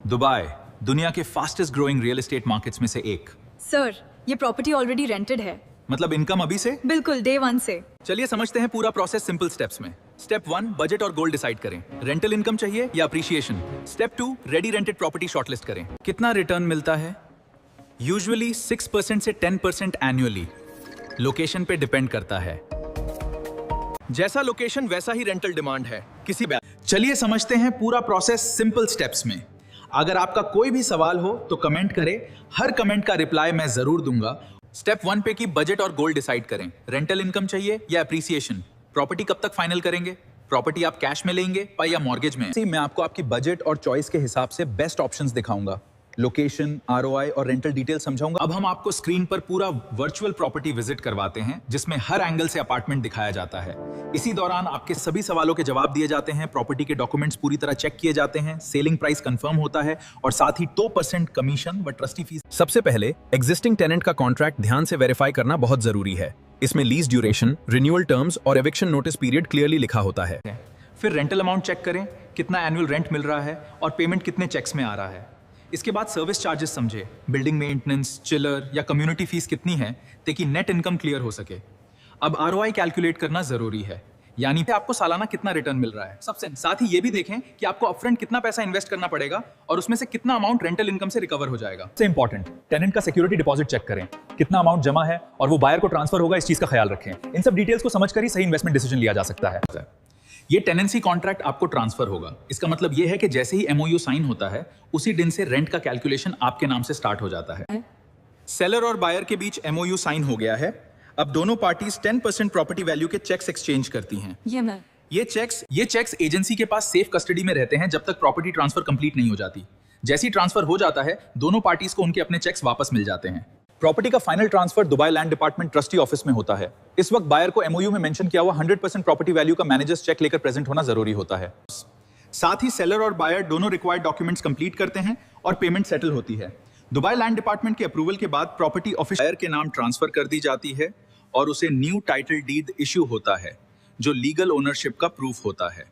Dubai दुनिया के fastest growing real estate markets में से एक। सर, ये प्रॉपर्टी ऑलरेडी रेंटेड है। मतलब इनकम अभी से? बिल्कुल, डे 1 से। चलिए समझते हैं पूरा प्रोसेस सिंपल स्टेप्स में। स्टेप 1, बजट और गोल डिसाइड करें। रेंटल इनकम चाहिए या appreciation? Step 2, ready rented property shortlist करें। कितना रिटर्न मिलता है? यूजुअली 6% से 10% एनुअली। लोकेशन पे डिपेंड करता है। जैसा लोकेशन वैसा ही रेंटल डिमांड है किसी चलिए समझते हैं पूरा प्रोसेस सिंपल स्टेप्स में। अगर आपका कोई भी सवाल हो तो कमेंट करें, हर कमेंट का रिप्लाई मैं जरूर दूंगा। स्टेप 1 पे की बजट और गोल डिसाइड करें। रेंटल इनकम चाहिए या अप्रिसिएशन? प्रॉपर्टी कब तक फाइनल करेंगे? प्रॉपर्टी आप कैश में लेंगे या मॉर्गेज में? मैं आपको आपकी बजट और चॉइस के हिसाब से बेस्ट ऑप्शंस दिखाऊंगा। लोकेशन, ROI और रेंटल डिटेल समझाऊंगा। अब हम आपको स्क्रीन पर पूरा वर्चुअल प्रॉपर्टी विजिट करवाते हैं जिसमें हर एंगल से अपार्टमेंट दिखाया जाता है। इसी दौरान आपके सभी सवालों के जवाब दिए जाते हैं, प्रॉपर्टी के डॉक्यूमेंट्स पूरी तरह चेक किए जाते हैं, सेलिंग प्राइस कंफर्म होता है और साथ ही 2% कमीशन व ट्रस्टी फीस। सबसे पहले एग्जिस्टिंग टेनेंट का कॉन्ट्रैक्ट ध्यान से वेरीफाई करना बहुत जरूरी है। इसमें लीज ड्यूरेशन, रिन्यूअल टर्म्स और एविक्शन नोटिस पीरियड क्लियरली लिखा होता है। फिर रेंटल अमाउंट चेक करें, कितना एनुअल रेंट मिल रहा है और पेमेंट कितने चेक्स में आ रहा है। इसके बाद सर्विस चार्जेस समझे, बिल्डिंग मेंटेनेंस, चिलर या कम्युनिटी फीस कितनी है ताकि नेट इनकम क्लियर हो सके। अब ROI कैलकुलेट करना जरूरी है, यानी आपको सालाना कितना रिटर्न मिल रहा है। सबसे साथ ही ये भी देखें कि आपको अपफ्रंट कितना पैसा इन्वेस्ट करना पड़ेगा और उसमें से कितना अमाउंट रेंटल इनकम से रिकवर हो जाएगा। सबसे इंपॉर्टेंट, टेनेंट का सिक्योरिटी डिपॉजिट चेक करें, कितना अमाउंट जमा है और वो बायर को ट्रांसफर होगा, इस चीज का ख्याल रखें। इन सब डिटेल्स को समझकर ही सही इन्वेस्टमेंट डिसीजन लिया जा सकता है। ये टेनेंसी कॉन्ट्रैक्ट आपको ट्रांसफर होगा। इसका मतलब ये है कि जैसे ही MOU साइन होता है उसी दिन से रेंट का कैलकुलेशन आपके नाम से स्टार्ट हो जाता है। सेलर और बायर के बीच MOU साइन हो गया है। अब दोनों पार्टीज 10% प्रॉपर्टी वैल्यू के चेक्स एक्सचेंज करती हैं। ये चेक्स एजेंसी के पास सेफ कस्टडी में रहते हैं जब तक प्रॉपर्टी ट्रांसफर कंप्लीट नहीं हो जाती। जैसे ही ट्रांसफर हो जाता है दोनों पार्टीज को उनके अपने चेक्स वापस मिल जाते हैं। प्रॉपर्टी का final transfer Dubai land department trustee office में होता है। इस वक्त बायर को MOU में मेंशन किया हुआ 100% प्रॉपर्टी वैल्यू का मैनेजर्स चेक लेकर प्रेजेंट होना जरूरी होता है। साथ ही सेलर और बायर दोनों रिक्वायर्ड डॉक्यूमेंट्स कंप्लीट करते हैं और पेमेंट सेटल होती है। दुबई लैंड डिपार्टमेंट के अप्रूवल के बाद प्रॉपर्टी ऑफिस बायर के नाम ट्रांसफर कर दी जाती है और उसे न्यू टाइटल डीड इश्यू होता है जो लीगल ओनरशिप का प्रूफ होता है।